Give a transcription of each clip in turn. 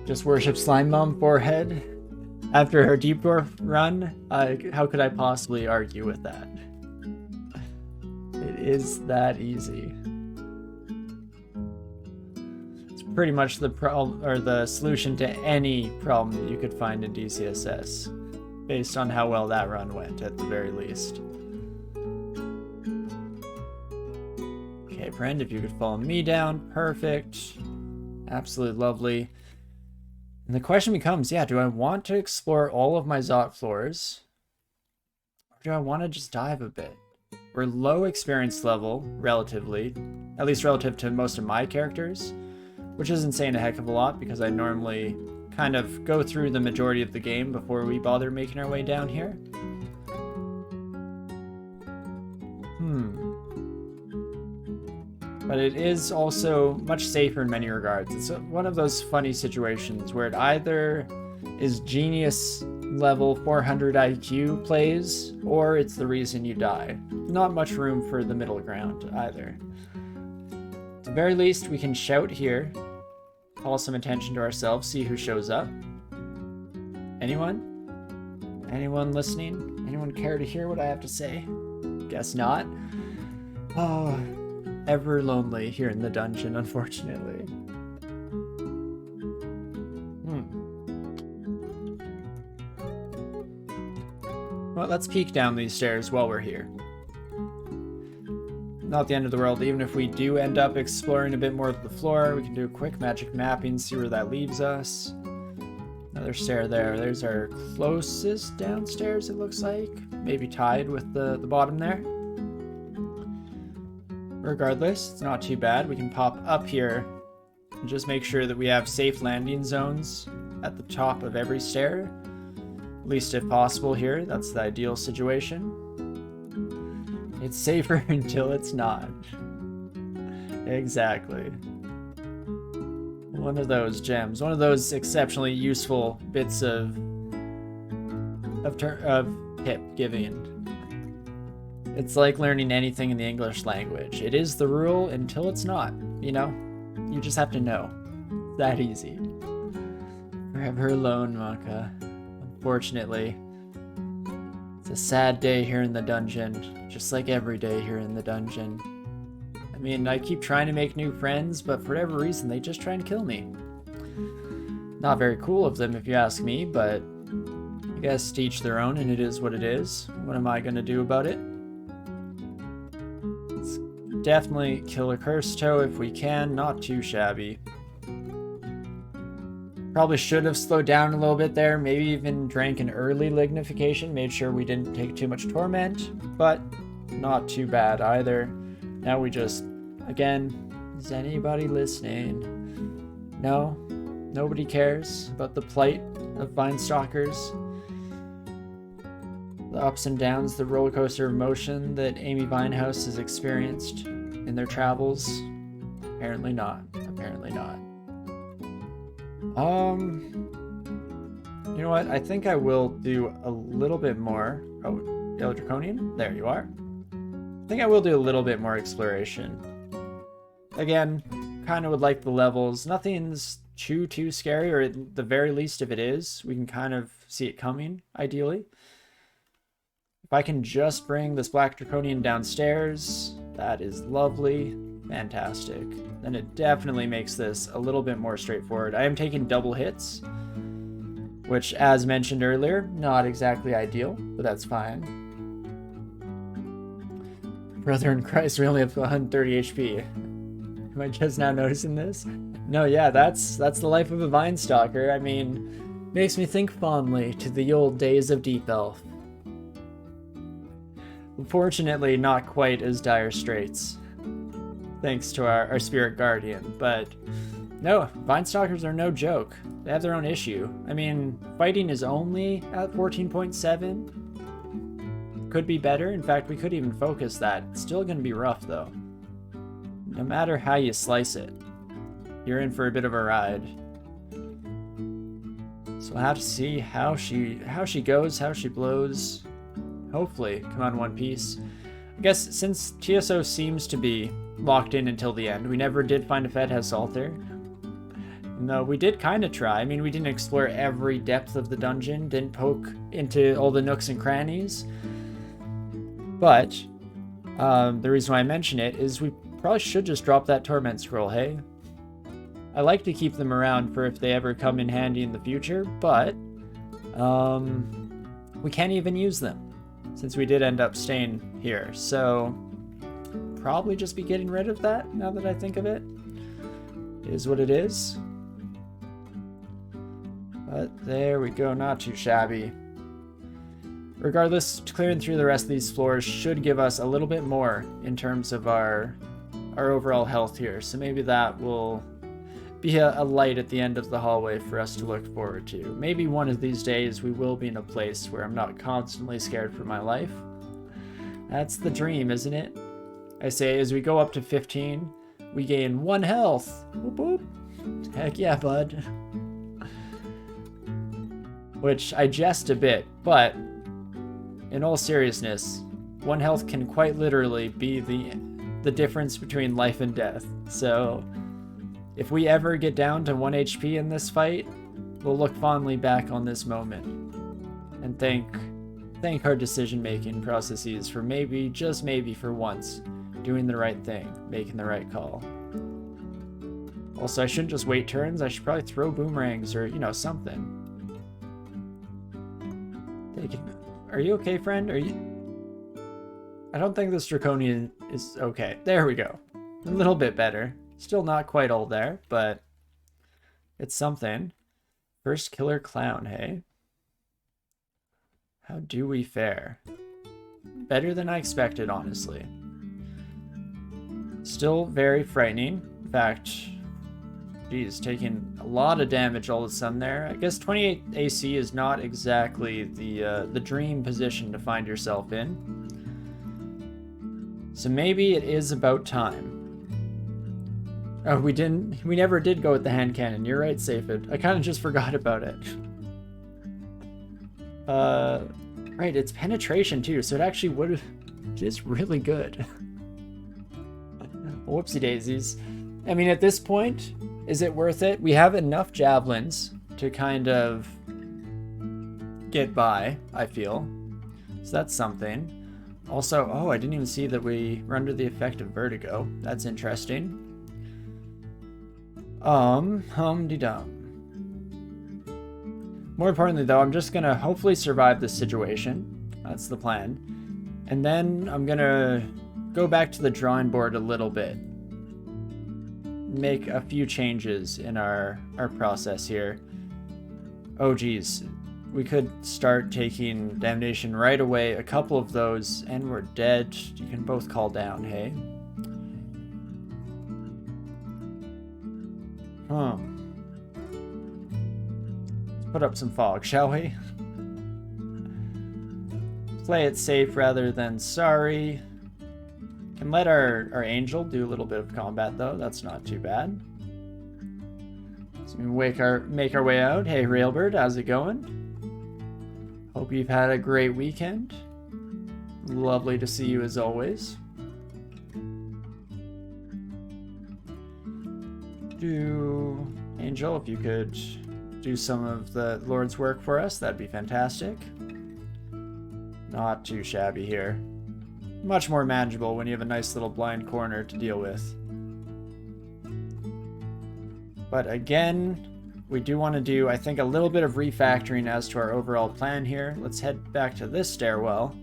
Just worship Slime Mom forehead after her deep dwarf run. How could I possibly argue with that? It is that easy. It's pretty much the problem or the solution to any problem that you could find in DCSS, based on how well that run went at the very least. Okay, friend, if you could follow me down, perfect. Absolutely lovely. And the question becomes, yeah, do I want to explore all of my Zot floors? Or do I want to just dive a bit? We're low experience level, relatively. At least relative to most of my characters. Which isn't saying a heck of a lot, because I normally kind of go through the majority of the game before we bother making our way down here. But it is also much safer in many regards. It's one of those funny situations where it either is genius level 400 IQ plays, or it's the reason you die. Not much room for the middle ground either. At the very least, we can shout here, call some attention to ourselves, see who shows up. Anyone? Anyone listening? Anyone care to hear what I have to say? Guess not. Oh, ever lonely here in the dungeon, unfortunately. Well, let's peek down these stairs while we're here. Not the end of the world. Even if we do end up exploring a bit more of the floor, we can do a quick magic mapping, see where that leaves us. Another stair there. There's our closest downstairs, it looks like. Maybe tied with the bottom there. Regardless, it's not too bad. We can pop up here and just make sure that we have safe landing zones at the top of every stair. At least if possible here. That's the ideal situation. It's safer until it's not. Exactly. One of those gems. One of those exceptionally useful bits of tip giving. It's like learning anything in the English language. It is the rule until it's not, you know? You just have to know. It's that easy. Forever alone, Maka. Unfortunately. It's a sad day here in the dungeon, just like every day here in the dungeon. I mean, I keep trying to make new friends, but for whatever reason, they just try and kill me. Not very cool of them, if you ask me, but I guess to each their own, and it is what it is. What am I going to do about it? Let's definitely kill a Curse Toe if we can, not too shabby. Probably should have slowed down a little bit there, maybe even drank an early lignification, made sure we didn't take too much torment, but not too bad either. Now we just, again, is anybody listening? No, nobody cares about the plight of Vine Stalkers. The ups and downs, the roller coaster of emotion that Amy Winehouse has experienced in their travels. Apparently not, apparently not. You know what? I think I will do a little bit more. Oh, Yellow Draconian? There you are. I think I will do a little bit more exploration. Again, kind of would like the levels. Nothing's too scary, or at the very least, if it is, we can kind of see it coming, ideally. If I can just bring this Black Draconian downstairs, that is lovely. Fantastic. Then it definitely makes this a little bit more straightforward. I am taking double hits, which, as mentioned earlier, not exactly ideal, but that's fine. Brother in Christ, we only have 130 HP. Am I just now noticing this? No, yeah, that's the life of a Vine Stalker. I mean, makes me think fondly to the old days of Deep Elf. Unfortunately, not quite as dire straits, thanks to our Spirit Guardian, but no, Vine Stalkers are no joke. They have their own issue. I mean, fighting is only at 14.7. Could be better. In fact, we could even focus that. It's still going to be rough, though. No matter how you slice it, you're in for a bit of a ride. So we'll have to see how she goes, how she blows. Hopefully, come on, One Piece. I guess since TSO seems to be locked in until the end, we never did find a Fed House Altar. No, we did kind of try. I mean, we didn't explore every depth of the dungeon, didn't poke into all the nooks and crannies. But the reason why I mention it is we probably should just drop that torment scroll, hey? I like to keep them around for if they ever come in handy in the future, but we can't even use them since we did end up staying here. So probably just be getting rid of that now that I think of it. It is what it is. But there we go, not too shabby. Regardless, clearing through the rest of these floors should give us a little bit more in terms of our overall health here. So maybe that will be a light at the end of the hallway for us to look forward to. Maybe one of these days we will be in a place where I'm not constantly scared for my life. That's the dream, isn't it? I say as we go up to 15, we gain 1 health. Whoop whoop. Heck yeah, bud. Which I jest a bit, but in all seriousness, 1 health can quite literally be the difference between life and death. So if we ever get down to 1 HP in this fight, we'll look fondly back on this moment and thank our decision-making processes for maybe, just maybe for once, doing the right thing, making the right call. Also, I shouldn't just wait turns, I should probably throw boomerangs or, you know, something. Are you okay, friend? Are you... I don't think this draconian is okay. There we go. A little bit better. Still not quite all there, but it's something. First killer clown, hey? How do we fare? Better than I expected, honestly. Still very frightening. In fact, geez, taking a lot of damage all of a sudden there. I guess 28 AC is not exactly the dream position to find yourself in. So maybe it is about time. Oh, we never did go with the hand cannon. You're right, Safid. I kind of just forgot about it. Right, it's penetration too, so it actually would, it is really good. Whoopsie daisies. I mean, at this point, is it worth it? We have enough javelins to kind of get by, I feel. So that's something. Also, oh, I didn't even see that we were under the effect of vertigo. That's interesting. Hum-de-dum. More importantly, though, I'm just gonna hopefully survive this situation. That's the plan. And then I'm gonna go back to the drawing board a little bit. Make a few changes in our process here. Oh, geez. We could start taking damnation right away. A couple of those, and we're dead. You can both call down, hey? Let's put up some fog, shall we? Play it safe rather than sorry. Can let our angel do a little bit of combat though. That's not too bad. So we make our way out. Hey Railbird, how's it going? Hope you've had a great weekend. Lovely to see you as always. Angel, if you could do some of the Lord's work for us, that'd be fantastic. Not too shabby here. Much more manageable when you have a nice little blind corner to deal with. But again, we do want to do, I think, a little bit of refactoring as to our overall plan here. Let's head back to this stairwell.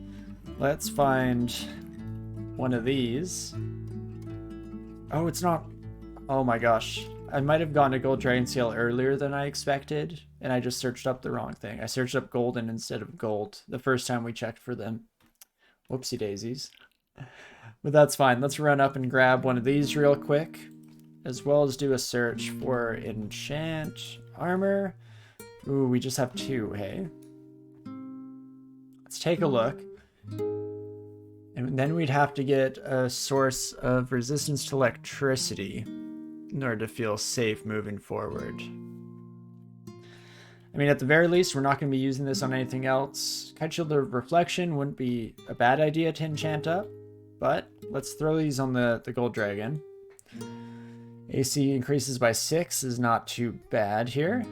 Let's find one of these. Oh, it's not... Oh my gosh. I might have gone to Gold Dragon Scale earlier than I expected, and I just searched up the wrong thing. I searched up golden instead of gold the first time we checked for them. Whoopsie daisies. But that's fine. Let's run up and grab one of these real quick, as well as do a search for Enchant Armor. Ooh, we just have 2, hey? Let's take a look. And then we'd have to get a source of resistance to electricity in order to feel safe moving forward. I mean, at the very least, we're not going to be using this on anything else. Kite Shield of Reflection wouldn't be a bad idea to enchant up, but let's throw these on the Gold Dragon. AC increases by 6 is not too bad here.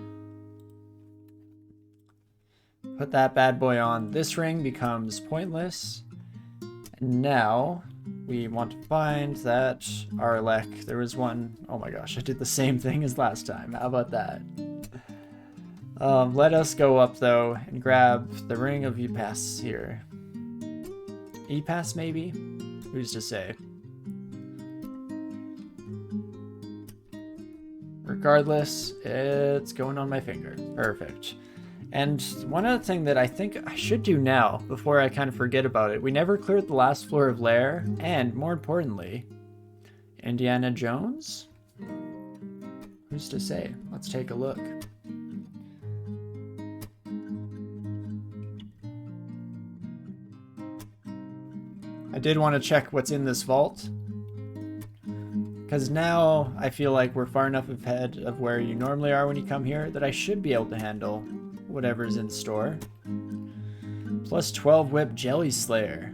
Put that bad boy on. This ring becomes pointless. And now we want to find that Arlek. There was one. Oh my gosh, I did the same thing as last time. How about that? Let us go up though and grab the ring of Epass here. Epass maybe? Who's to say? Regardless, it's going on my finger. Perfect. And one other thing that I think I should do now, before I kind of forget about it, we never cleared the last floor of Lair, and more importantly, Indiana Jones? Who's to say? Let's take a look. I did want to check what's in this vault, because now I feel like we're far enough ahead of where you normally are when you come here that I should be able to handle whatever's in store. Plus 12 whip Jelly Slayer.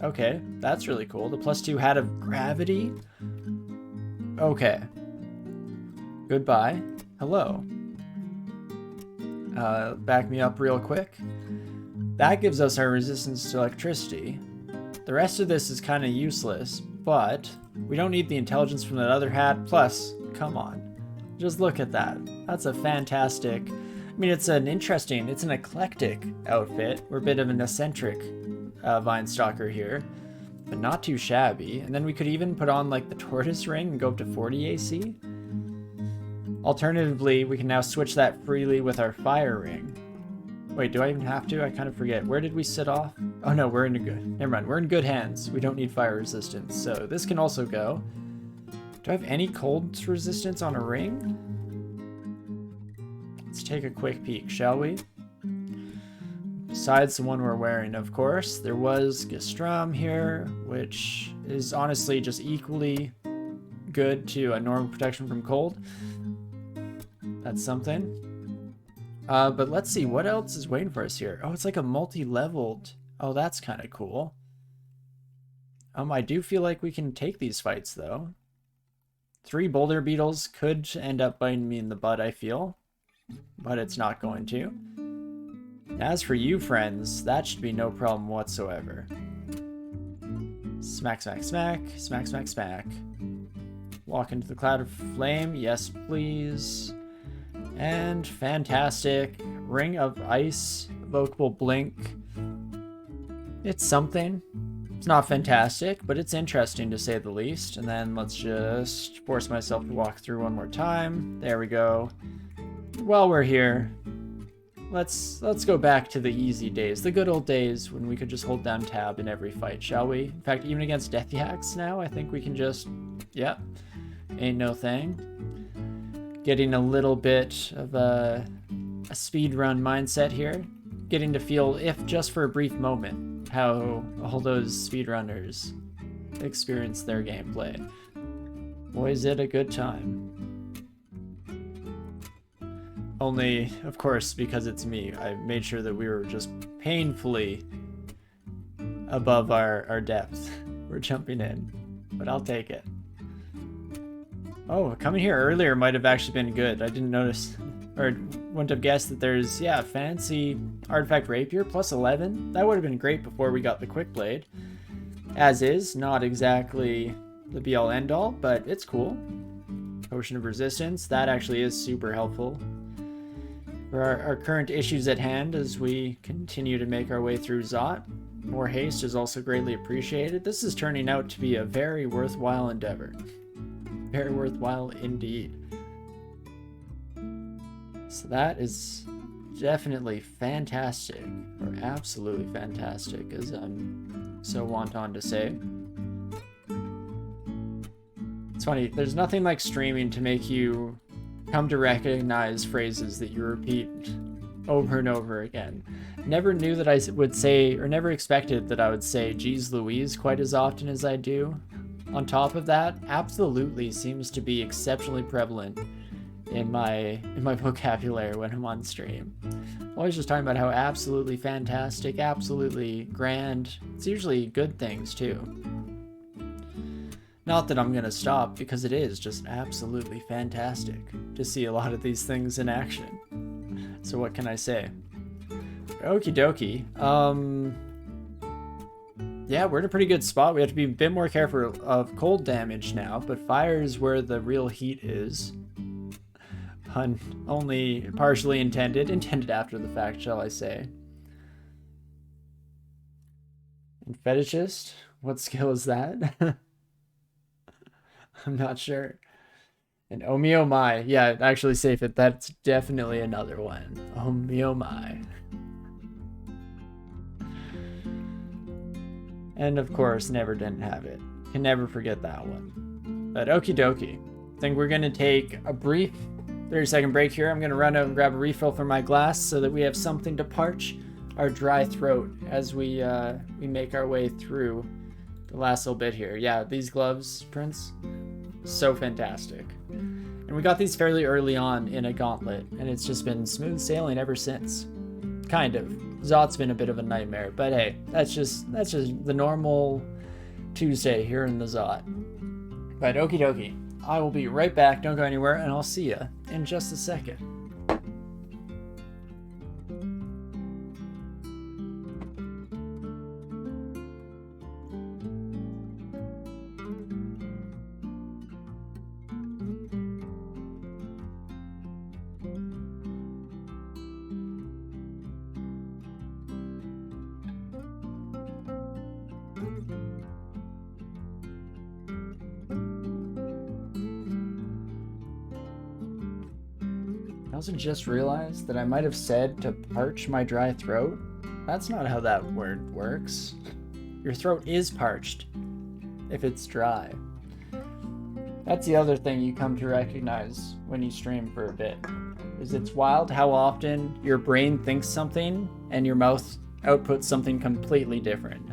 Okay, that's really cool. The plus 2 Hat of Gravity. Okay. Goodbye. Hello. Back me up real quick. That gives us our resistance to electricity. The rest of this is kind of useless, but we don't need the intelligence from that other hat. Plus, come on. Just look at that. That's a fantastic... I mean, it's an eclectic outfit. We're a bit of an eccentric Vine Stalker here, but not too shabby. And then we could even put on, like, the Tortoise Ring and go up to 40 AC. Alternatively, we can now switch that freely with our Fire Ring. Wait, do I even have to? I kind of forget. Where did we sit off? Oh no, we're in a good... Never mind, we're in good hands. We don't need fire resistance, so this can also go. Do I have any cold resistance on a ring? Let's take a quick peek, shall we? Besides the one we're wearing, of course. There was Gastram here, which is honestly just equally good to a normal protection from cold. That's something. But let's see, what else is waiting for us here? Oh, it's like a multi-leveled... Oh, that's kind of cool. I do feel like we can take these fights, though. 3 boulder beetles could end up biting me in the butt, I feel. But it's not going to. As for you, friends, that should be no problem whatsoever. Smack, smack, smack. Smack, smack, smack. Walk into the cloud of flame. Yes, please. And fantastic. Ring of Ice. Evocable Blink. It's something. It's not fantastic, but it's interesting to say the least. And then let's just force myself to walk through one more time. There we go. While we're here, let's go back to the easy days. The good old days when we could just hold down tab in every fight, shall we? In fact, even against Nethack now, I think we can just... Yep. Ain't no thing. Getting a little bit of a speedrun mindset here. Getting to feel, if just for a brief moment, how all those speedrunners experience their gameplay. Boy, is it a good time. Only, of course, because it's me, I made sure that we were just painfully above our depth. We're jumping in, but I'll take it. Oh, coming here earlier might have actually been good. I didn't notice, or wouldn't have guessed that there's, yeah, fancy artifact rapier plus 11. That would have been great before we got the quick blade. As is, not exactly the be-all end-all, but it's cool. Potion of resistance, that actually is super helpful for our current issues at hand as we continue to make our way through Zot. More haste is also greatly appreciated. This is turning out to be a very worthwhile endeavor. Very worthwhile indeed. So that is definitely fantastic, or absolutely fantastic, as I'm so wanton to say. It's funny, there's nothing like streaming to make you come to recognize phrases that you repeat over and over again. Never knew that I would say, or never expected that I would say geez Louise quite as often as I do. On top of that, absolutely seems to be exceptionally prevalent in my vocabulary when I'm on stream. I'm always just talking about how absolutely fantastic, absolutely grand. It's usually good things too. Not that I'm gonna stop, because it is just absolutely fantastic to see a lot of these things in action. So what can I say? Okie dokie. Yeah, we're in a pretty good spot. We have to be a bit more careful of cold damage now, but fire is where the real heat is. Pun only partially intended. Intended after the fact, shall I say. And fetishist? What skill is that? I'm not sure. And oh me oh my. Yeah, actually safe it. That's definitely another one. Oh me oh my. And of course, never didn't have it. Can never forget that one. But okie dokie. I think we're gonna take a brief 30-second break here. I'm gonna run out and grab a refill for my glass so that we have something to parch our dry throat as we make our way through the last little bit here. Yeah, these gloves, Prince, so fantastic. And we got these fairly early on in a gauntlet, and it's just been smooth sailing ever since. Kind of. Zot's been a bit of a nightmare, but hey, that's just the normal Tuesday here in the Zot. But okie dokie, I will be right back. Don't go anywhere, and I'll see ya in just a second. I also just realized that I might have said to parch my dry throat. That's not how that word works. Your throat is parched if it's dry. That's the other thing you come to recognize when you stream for a bit. Is it's wild how often your brain thinks something and your mouth outputs something completely different.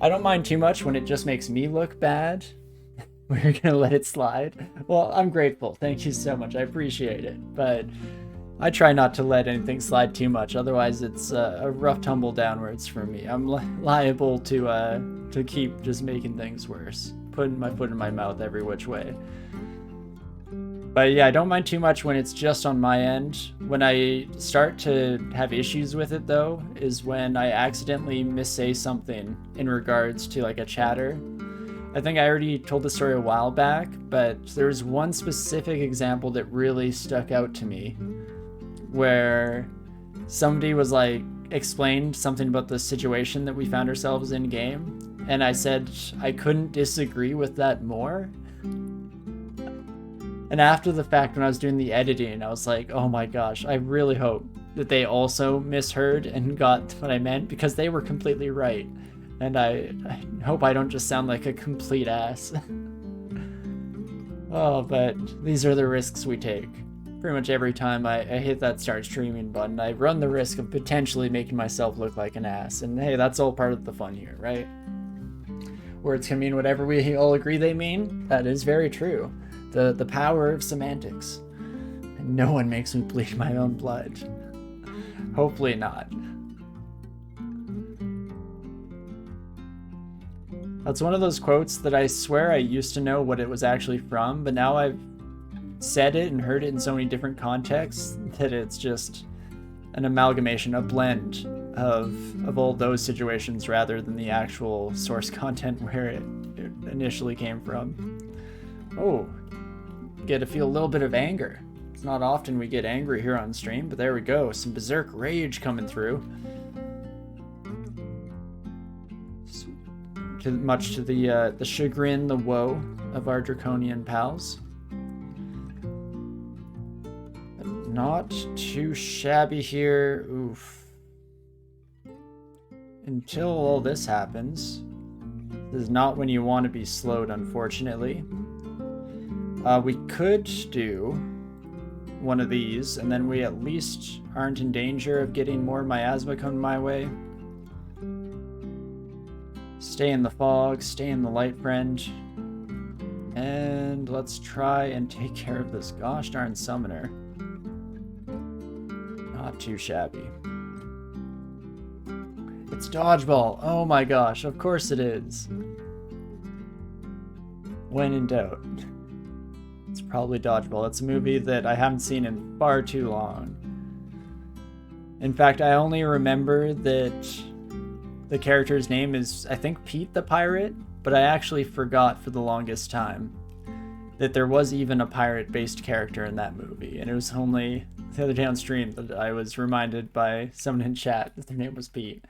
I don't mind too much when it just makes me look bad. We're gonna let it slide. Well, I'm grateful. Thank you so much. I appreciate it. But I try not to let anything slide too much. Otherwise, it's a rough tumble downwards for me. I'm liable to keep just making things worse. Putting my foot in my mouth every which way. But yeah, I don't mind too much when it's just on my end. When I start to have issues with it, though, is when I accidentally missay something in regards to like a chatter. I think I already told the story a while back, but there's one specific example that really stuck out to me where somebody was like explained something about the situation that we found ourselves in game, and I said I couldn't disagree with that more. And after the fact, when I was doing the editing, I was like, oh my gosh, I really hope that they also misheard and got what I meant, because they were completely right. And I hope I don't just sound like a complete ass. Oh, but these are the risks we take. Pretty much every time I hit that start streaming button, I run the risk of potentially making myself look like an ass. And hey, that's all part of the fun here, right? Words can mean whatever we all agree they mean. That is very true. The power of semantics. And no one makes me bleed my own blood. Hopefully not. That's one of those quotes that I swear I used to know what it was actually from, but now I've said it and heard it in so many different contexts that it's just an amalgamation, a blend of all those situations rather than the actual source content where it initially came from. Oh, get to feel a little bit of anger. It's not often we get angry here on stream, but there we go. Some berserk rage coming through. Much to the chagrin, the woe of our draconian pals. But not too shabby here. Oof. Until all this happens. This is not when you want to be slowed, unfortunately. We could do one of these, and then we at least aren't in danger of getting more miasma coming my way. Stay in the fog, stay in the light, friend. And let's try and take care of this gosh darn summoner. Not too shabby. It's dodgeball. Oh my gosh, of course it is. When in doubt, it's probably Dodgeball. It's a movie that I haven't seen in far too long. In fact, I only remember that the character's name is, I think, Pete the Pirate, but I actually forgot for the longest time that there was even a pirate-based character in that movie, and it was only the other day on stream that I was reminded by someone in chat that their name was Pete.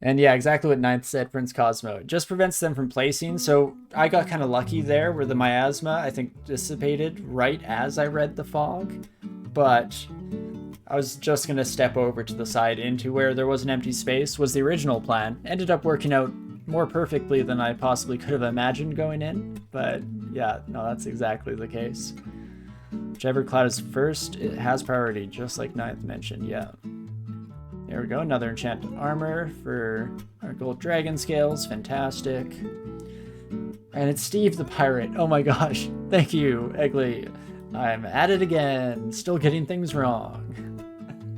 And yeah, exactly what Ninth said, Prince Cosmo. It just prevents them from placing, so I got kind of lucky there where the miasma, I think, dissipated right as I read the fog, but I was just going to step over to the side into where there was an empty space, was the original plan. Ended up working out more perfectly than I possibly could have imagined going in, but yeah, no, that's exactly the case. Whichever cloud is first, it has priority, just like Ninth mentioned, yeah. There we go, another Enchant Armor for our gold dragon scales, fantastic. And it's Steve the Pirate, oh my gosh, thank you, Eggly. I'm at it again, still getting things wrong.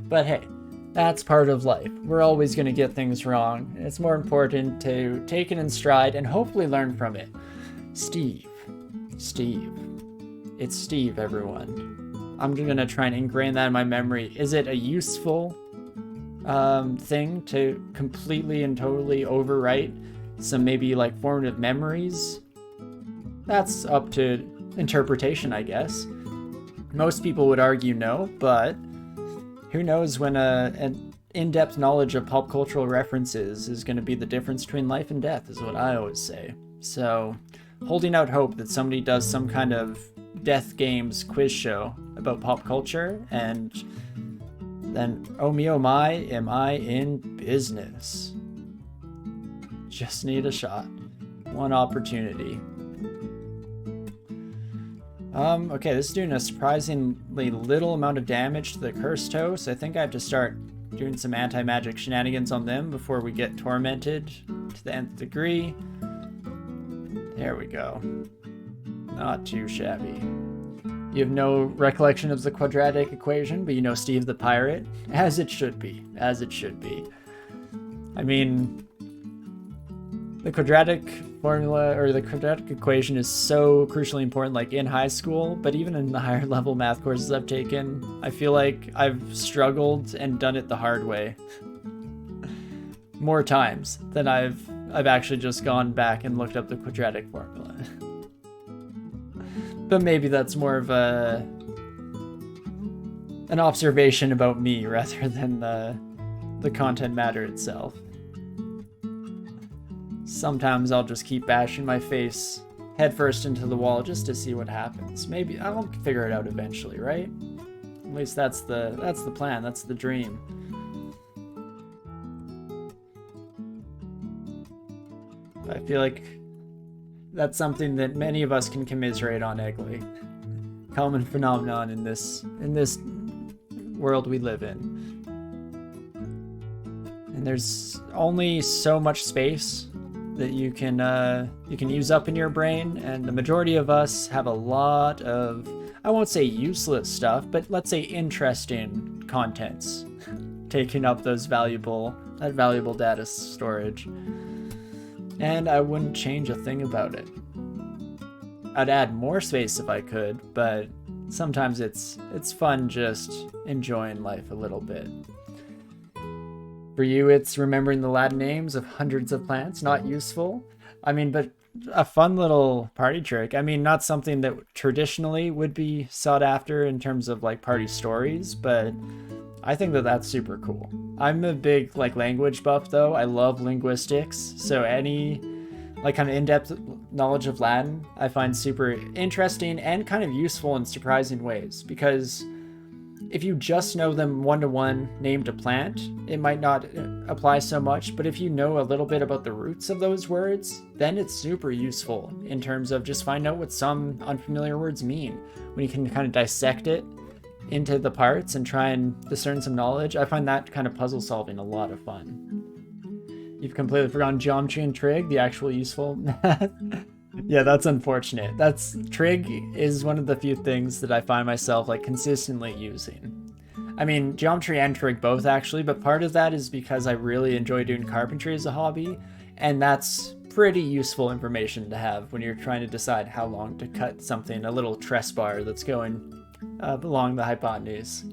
But hey, that's part of life. We're always going to get things wrong. It's more important to take it in stride and hopefully learn from it. Steve. It's Steve, everyone. I'm going to try and ingrain that in my memory. Is it a useful thing to completely and totally overwrite some maybe like formative memories? That's up to interpretation, I guess. Most people would argue no, but who knows when an in-depth knowledge of pop cultural references is going to be the difference between life and death, is what I always say. So, holding out hope that somebody does some kind of Death Games quiz show about pop culture, and then, oh me oh my, am I in business? Just need a shot. One opportunity. Okay, this is doing a surprisingly little amount of damage to the Cursed Toe, so I think I have to start doing some anti-magic shenanigans on them before we get tormented to the nth degree. There we go. Not too shabby. You have no recollection of the quadratic equation, but you know Steve the Pirate, as it should be, as it should be. I mean, the quadratic formula, or the quadratic equation, is so crucially important, like in high school, but even in the higher level math courses I've taken, I feel like I've struggled and done it the hard way more times than I've actually just gone back and looked up the quadratic formula. But maybe that's more of an observation about me rather than the content matter itself. Sometimes I'll just keep bashing my face headfirst into the wall just to see what happens. Maybe I'll figure it out eventually, right? At least that's the plan, that's the dream. I feel like that's something that many of us can commiserate on, Eggly. Common phenomenon in this world we live in. And there's only so much space that you can use up in your brain, and the majority of us have a lot of, I won't say useless stuff, but let's say interesting contents taking up that valuable data storage. And I wouldn't change a thing about it. I'd add more space if I could, but sometimes it's fun just enjoying life a little bit. For you, it's remembering the Latin names of hundreds of plants, not useful. I mean, but a fun little party trick. I mean, not something that traditionally would be sought after in terms of like party stories, but I think that that's super cool. I'm a big like language buff though. I love linguistics, so any like kind of in-depth knowledge of Latin I find super interesting and kind of useful in surprising ways, because if you just know them one-to-one named a plant, it might not apply so much, but if you know a little bit about the roots of those words, then it's super useful in terms of just finding out what some unfamiliar words mean. When you can kind of dissect it into the parts and try and discern some knowledge, I find that kind of puzzle solving a lot of fun. You've completely forgotten geometry and trig, the actual useful math. Yeah, that's unfortunate. Trig is one of the few things that I find myself like consistently using. I mean, geometry and trig both actually, but part of that is because I really enjoy doing carpentry as a hobby, and that's pretty useful information to have when you're trying to decide how long to cut something, a little tress bar that's going along the hypotenuse.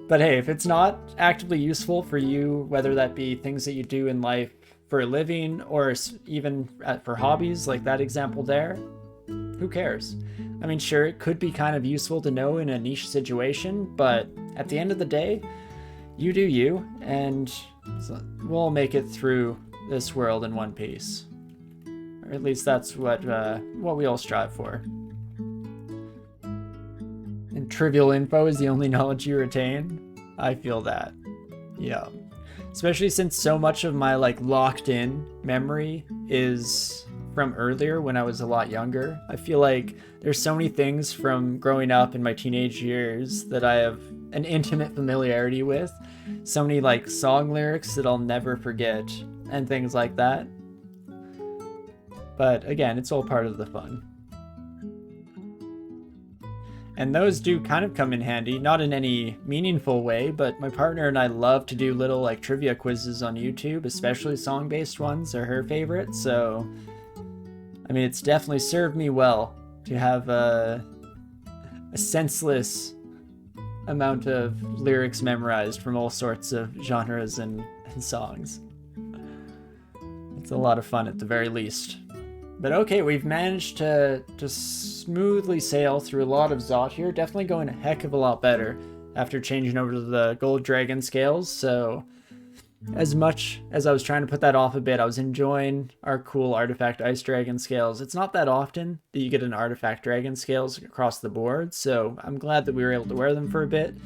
But hey, if it's not actively useful for you, whether that be things that you do in life for a living or even for hobbies like that example there, who cares? I mean, sure, it could be kind of useful to know in a niche situation, but at the end of the day, you do you, and we'll make it through this world in one piece. Or at least that's what we all strive for. And trivial info is the only knowledge you retain. I feel that. Yeah. Especially since so much of my locked in memory is from earlier when I was a lot younger. I feel like there's so many things from growing up in my teenage years that I have an intimate familiarity with. So many song lyrics that I'll never forget and things like that. But again, it's all part of the fun. And those do kind of come in handy, not in any meaningful way, but my partner and I love to do little trivia quizzes on YouTube, especially song-based ones are her favorite. So, I mean, it's definitely served me well to have a senseless amount of lyrics memorized from all sorts of genres and songs. It's a lot of fun at the very least. But okay, we've managed to smoothly sail through a lot of Zot here. Definitely going a heck of a lot better after changing over to the gold dragon scales. So as much as I was trying to put that off a bit, I was enjoying our cool artifact ice dragon scales. It's not that often that you get an artifact dragon scales across the board, so I'm glad that we were able to wear them for a bit.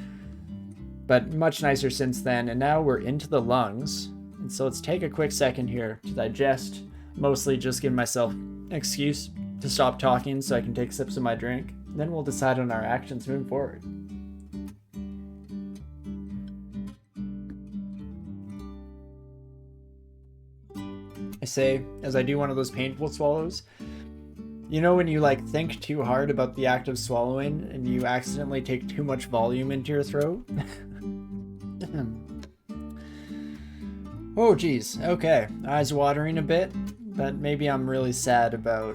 But much nicer since then, and now we're into the lungs. And so let's take a quick second here to digest. Mostly just give myself an excuse to stop talking so I can take sips of my drink. Then we'll decide on our actions moving forward. I say, as I do one of those painful swallows, you know when you think too hard about the act of swallowing and you accidentally take too much volume into your throat? Oh geez, okay, eyes watering a bit. But maybe I'm really sad about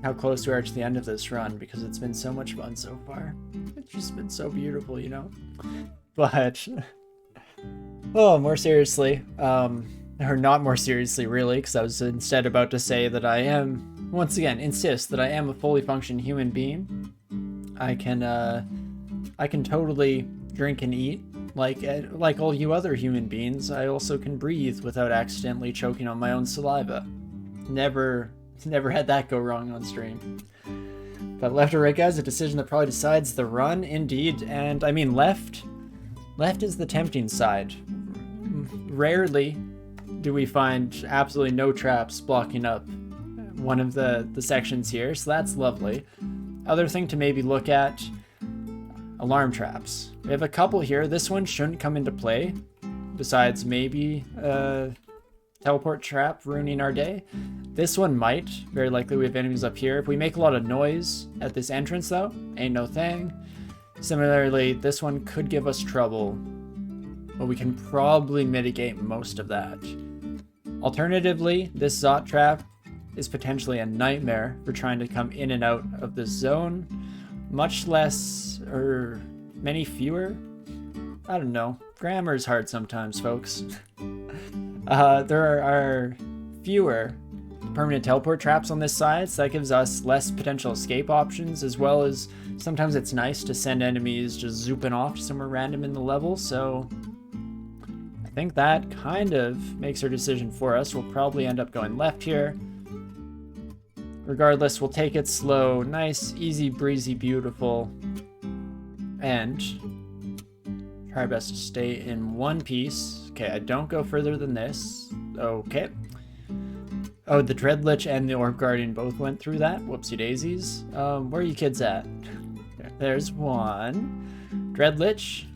how close we are to the end of this run because it's been so much fun so far. It's just been so beautiful, you know? But, oh, more seriously, or not more seriously really, because I was instead about to say that I am, once again, insist that I am a fully functioning human being. I can totally drink and eat like all you other human beings. I also can breathe without accidentally choking on my own saliva. Never had that go wrong on stream. But left or right, guys, a decision that probably decides the run, indeed. And I mean left is the tempting side. Rarely do we find absolutely no traps blocking up one of the sections here, so that's lovely. Other thing to maybe look at, alarm traps. We have a couple here. This one shouldn't come into play, besides maybe teleport trap ruining our day. This one might. Very likely we have enemies up here. If we make a lot of noise at this entrance though, ain't no thing. Similarly, this one could give us trouble, but we can probably mitigate most of that. Alternatively, this Zot trap is potentially a nightmare for trying to come in and out of this zone. Much less, or many fewer? I don't know. Grammar is hard sometimes, folks. There are fewer permanent teleport traps on this side, so that gives us less potential escape options, as well as sometimes it's nice to send enemies just zooping off to somewhere random in the level, so I think that kind of makes our decision for us. We'll probably end up going left here. Regardless, we'll take it slow, nice, easy, breezy, beautiful, and try our best to stay in one piece. Okay, I don't go further than this. Okay. Oh, the Dread Lich and the Orb Guardian both went through that. Whoopsie daisies. Where are you kids at? There's one. Dread Lich.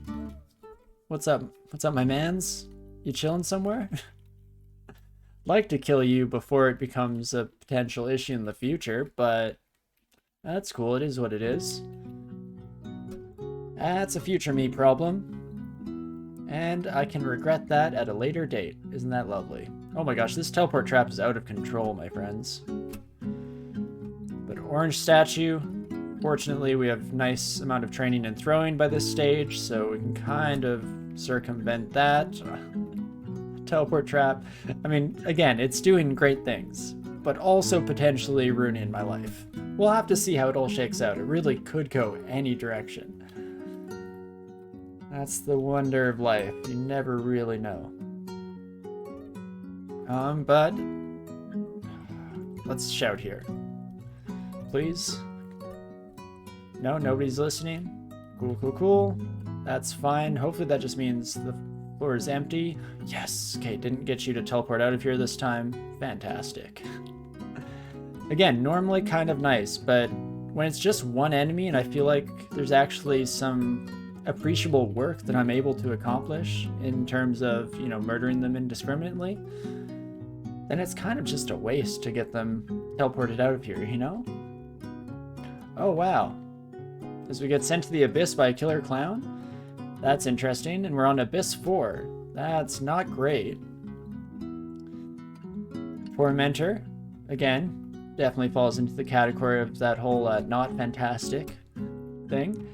What's up? What's up, my mans? You chilling somewhere? Like to kill you before it becomes a potential issue in the future, but that's cool. It is what it is. That's a future me problem. And I can regret that at a later date. Isn't that lovely? Oh my gosh, this teleport trap is out of control, my friends. But orange statue. Fortunately, we have nice amount of training and throwing by this stage, so we can kind of circumvent that. Teleport trap. I mean, again, it's doing great things, but also potentially ruining my life. We'll have to see how it all shakes out. It really could go any direction. That's the wonder of life. You never really know. But let's shout here. Please. No, nobody's listening. Cool, cool, cool. That's fine. Hopefully that just means the floor is empty. Yes. Okay, didn't get you to teleport out of here this time. Fantastic. Again, normally kind of nice, but when it's just one enemy and I feel like there's actually some appreciable work that I'm able to accomplish in terms of, you know, murdering them indiscriminately, then it's kind of just a waste to get them teleported out of here, you know? Oh, wow. As we get sent to the Abyss by a killer clown? That's interesting, and we're on Abyss 4. That's not great. Tormentor, again, definitely falls into the category of that whole not fantastic thing.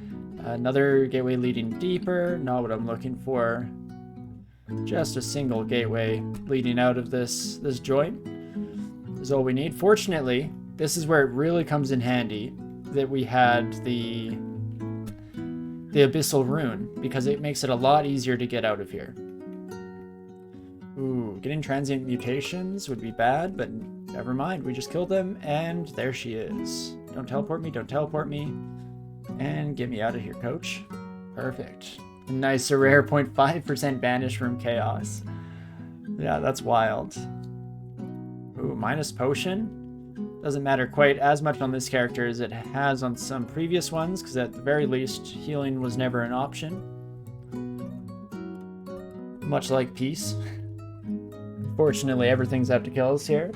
Another gateway leading deeper, not what I'm looking for. Just a single gateway leading out of this joint is all we need. Fortunately, this is where it really comes in handy that we had the Abyssal Rune, because it makes it a lot easier to get out of here. Ooh, getting transient mutations would be bad, but never mind. We just killed them, and there she is. Don't teleport me, don't teleport me. And get me out of here, coach. Perfect. Nice, a rare 0.5% banish from chaos. Yeah, that's wild. Ooh, minus potion. Doesn't matter quite as much on this character as it has on some previous ones, because at the very least, healing was never an option. Much like peace. Fortunately, everything's out to kill us here,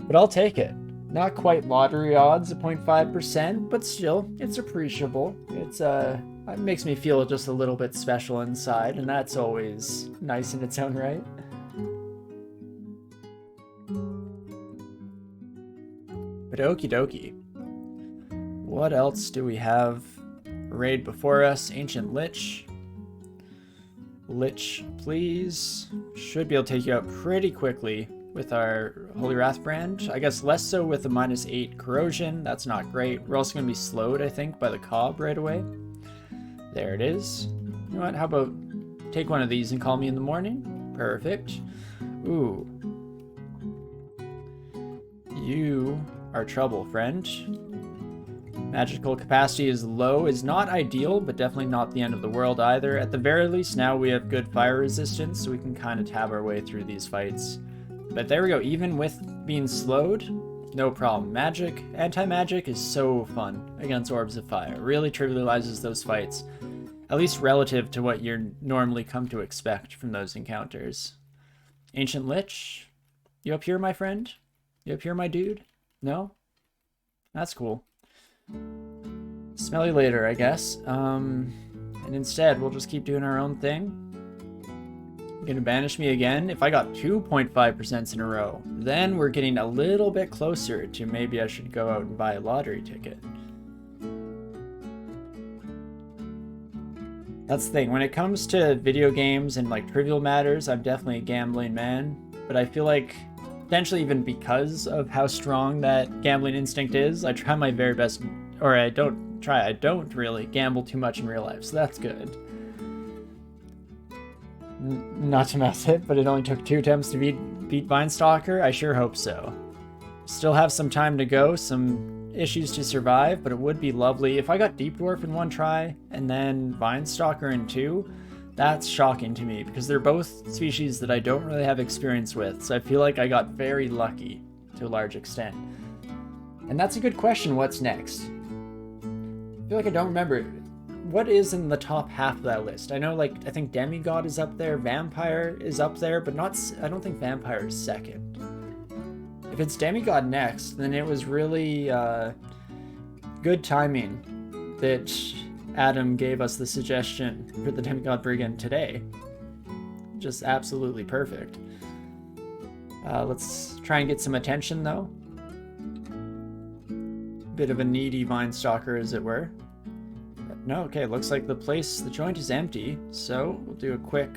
but I'll take it. Not quite lottery odds at 0.5%, but still, it's appreciable. It makes me feel just a little bit special inside, and that's always nice in its own right. But okie dokie. What else do we have? Raid before us, Ancient Lich. Lich, please. Should be able to take you out pretty quickly with our Holy Wrath brand. I guess less so with the -8 corrosion. That's not great. We're also going to be slowed, I think, by the cob right away. There it is. You know what? How about take one of these and call me in the morning? Perfect. Ooh. You are trouble, friend. Magical capacity is low, is not ideal, but definitely not the end of the world either. At the very least, now we have good fire resistance, so we can kind of tab our way through these fights. But there we go, even with being slowed, no problem. Magic, anti-magic is so fun against Orbs of Fire. Really trivializes those fights, at least relative to what you're normally come to expect from those encounters. Ancient Lich, you up here, my friend? You up here, my dude? No? That's cool. Smell you later, I guess. And instead, we'll just keep doing our own thing. Gonna banish me again. If I got 2.5% in a row, then we're getting a little bit closer to maybe I should go out and buy a lottery ticket. That's the thing. When it comes to video games and like trivial matters, I'm definitely a gambling man. But I feel like potentially even because of how strong that gambling instinct is, I try my very best, or I don't really gamble too much in real life, so that's good. Not to mess it, but it only took 2 attempts to beat Vine Stalker? I sure hope so. Still have some time to go, some issues to survive, but it would be lovely. If I got Deep Dwarf in 1 try, and then Vine Stalker in 2, that's shocking to me, because they're both species that I don't really have experience with, so I feel like I got very lucky to a large extent. And that's a good question, what's next? I feel like I don't remember. What is in the top half of that list? I know, I think Demigod is up there, Vampire is up there, but I don't think Vampire is second. If it's Demigod next, then it was really good timing that Adam gave us the suggestion for the Demigod Brigand today. Just absolutely perfect. Let's try and get some attention, though. Bit of a needy Vine Stalker, as it were. But no, okay, looks like the joint is empty. So we'll do a quick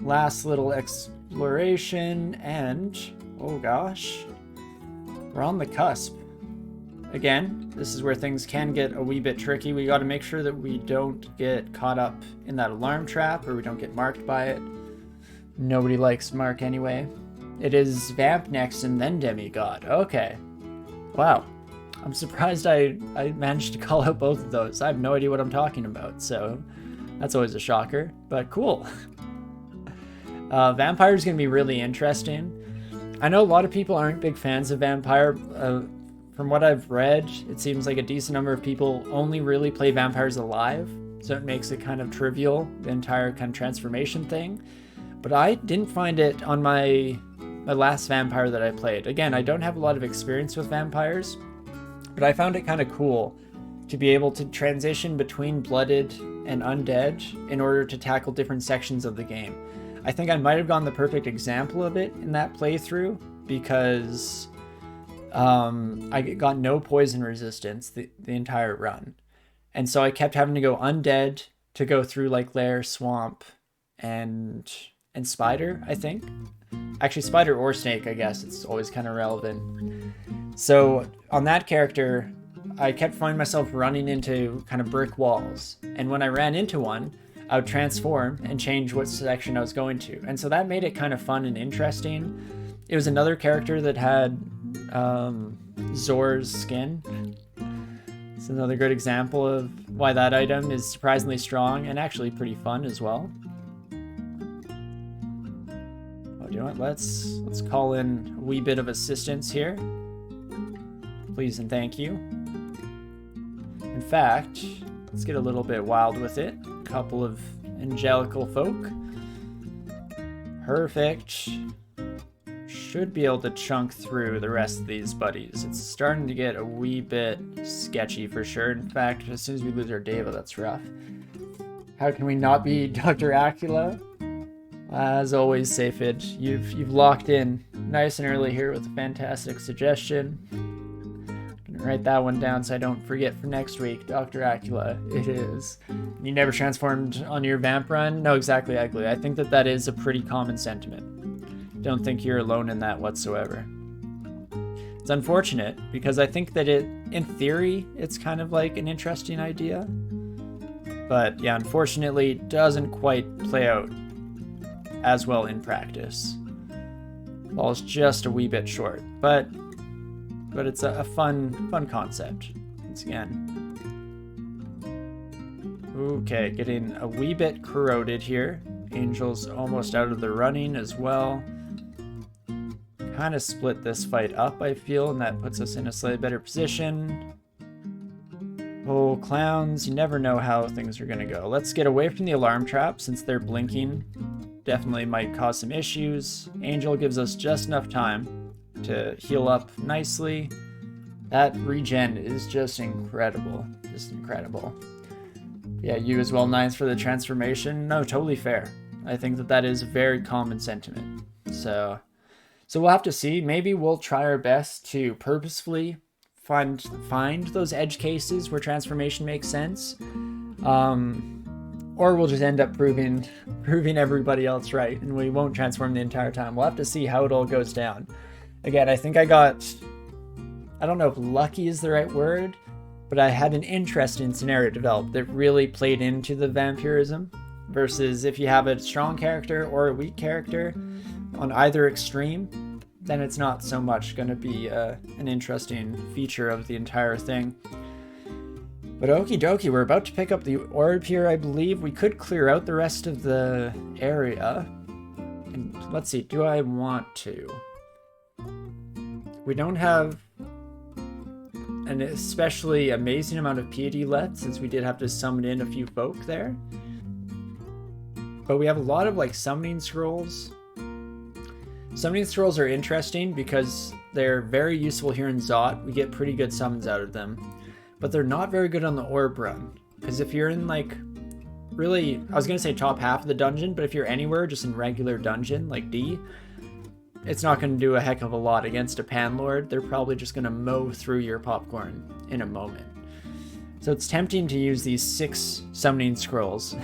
last little exploration, and oh gosh, we're on the cusp. Again, this is where things can get a wee bit tricky. We got to make sure that we don't get caught up in that alarm trap, or we don't get marked by it. Nobody likes Mark anyway. It is Vamp next and then Demigod. Okay. Wow. I'm surprised I managed to call out both of those. I have no idea what I'm talking about, so that's always a shocker, but cool. Vampire is going to be really interesting. I know a lot of people aren't big fans of Vampire. From what I've read, it seems like a decent number of people only really play vampires alive, so it makes it kind of trivial, the entire kind of transformation thing. But I didn't find it on my last vampire that I played. Again, I don't have a lot of experience with vampires, but I found it kind of cool to be able to transition between blooded and undead in order to tackle different sections of the game. I think I might have gotten the perfect example of it in that playthrough, because I got no poison resistance the entire run. And so I kept having to go undead to go through like Lair, Swamp, and Spider, I think. Actually, Spider or Snake, I guess. It's always kind of relevant. So on that character, I kept finding myself running into kind of brick walls. And when I ran into one, I would transform and change what section I was going to. And so that made it kind of fun and interesting. It was another character that had Zor's skin. It's another good example of why that item is surprisingly strong and actually pretty fun as well. Oh, do you know what? Let's call in a wee bit of assistance here. Please and thank you. In fact, let's get a little bit wild with it. A couple of angelical folk. Perfect. Should be able to chunk through the rest of these buddies. It's starting to get a wee bit sketchy for sure. In fact, as soon as we lose our Deva, that's rough. How can we not be Dr. Acula? As always, Safid, you've locked in nice and early here with a fantastic suggestion. I'm gonna write that one down so I don't forget for next week. Dr. Acula, it is. You never transformed on your vamp run? No, exactly, Ugly. I think that is a pretty common sentiment. Don't think you're alone in that whatsoever. It's unfortunate because I think that in theory, it's kind of like an interesting idea. But yeah, unfortunately, it doesn't quite play out as well in practice. Falls just a wee bit short, but it's a fun concept. Once again. Okay, getting a wee bit corroded here. Angel's almost out of the running as well. Kind of split this fight up, I feel, and that puts us in a slightly better position. Oh, clowns, you never know how things are going to go. Let's get away from the alarm trap since they're blinking. Definitely might cause some issues. Angel gives us just enough time to heal up nicely. That regen is just incredible. Just incredible. Yeah, you as well, Nines, for the transformation. No, totally fair. I think that is a very common sentiment. So we'll have to see. Maybe we'll try our best to purposefully find those edge cases where transformation makes sense. Or we'll just end up proving everybody else right, and we won't transform the entire time. We'll have to see how it all goes down. Again, I think I don't know if lucky is the right word, but I had an interesting scenario developed that really played into the vampirism, versus if you have a strong character or a weak character on either extreme, then it's not so much going to be an interesting feature of the entire thing. But okie dokie, we're about to pick up the orb here, I believe. We could clear out the rest of the area. And let's see, do I want to? We don't have an especially amazing amount of piety left, since we did have to summon in a few folk there. But we have a lot of like summoning scrolls. Summoning scrolls are interesting because they're very useful here in Zot. We get pretty good summons out of them. But they're not very good on the orb run. Because if you're in like, really, I was going to say top half of the dungeon, but if you're anywhere just in regular dungeon, like D, it's not going to do a heck of a lot against a Panlord. They're probably just going to mow through your popcorn in a moment. So it's tempting to use these 6 summoning scrolls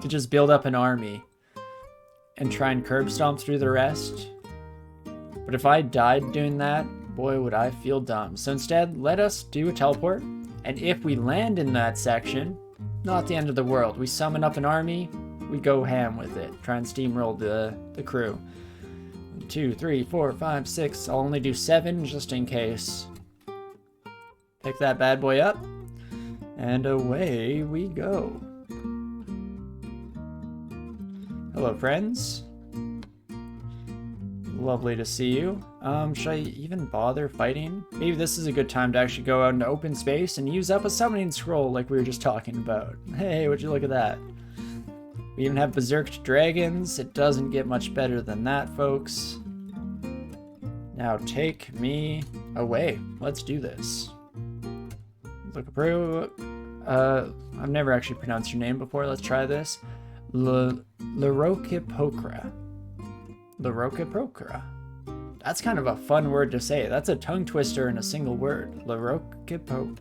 to just build up an army and try and curb stomp through the rest. But if I died doing that, boy, would I feel dumb. So instead, let us do a teleport. And if we land in that section, not the end of the world. We summon up an army, we go ham with it. Try and steamroll the crew. 1, 2, 3, 4, 5, 6. I'll only do 7 just in case. Pick that bad boy up. And away we go. Hello, friends. Lovely to see you. Should I even bother fighting? Maybe this is a good time to actually go out into open space and use up a summoning scroll like we were just talking about. Hey, would you look at that? We even have berserked dragons. It doesn't get much better than that, folks. Now take me away. Let's do this. Look approved. I've never actually pronounced your name before. Let's try this. Larokipokra. Larokipokra. That's kind of a fun word to say. That's a tongue twister in a single word. Larokipokra.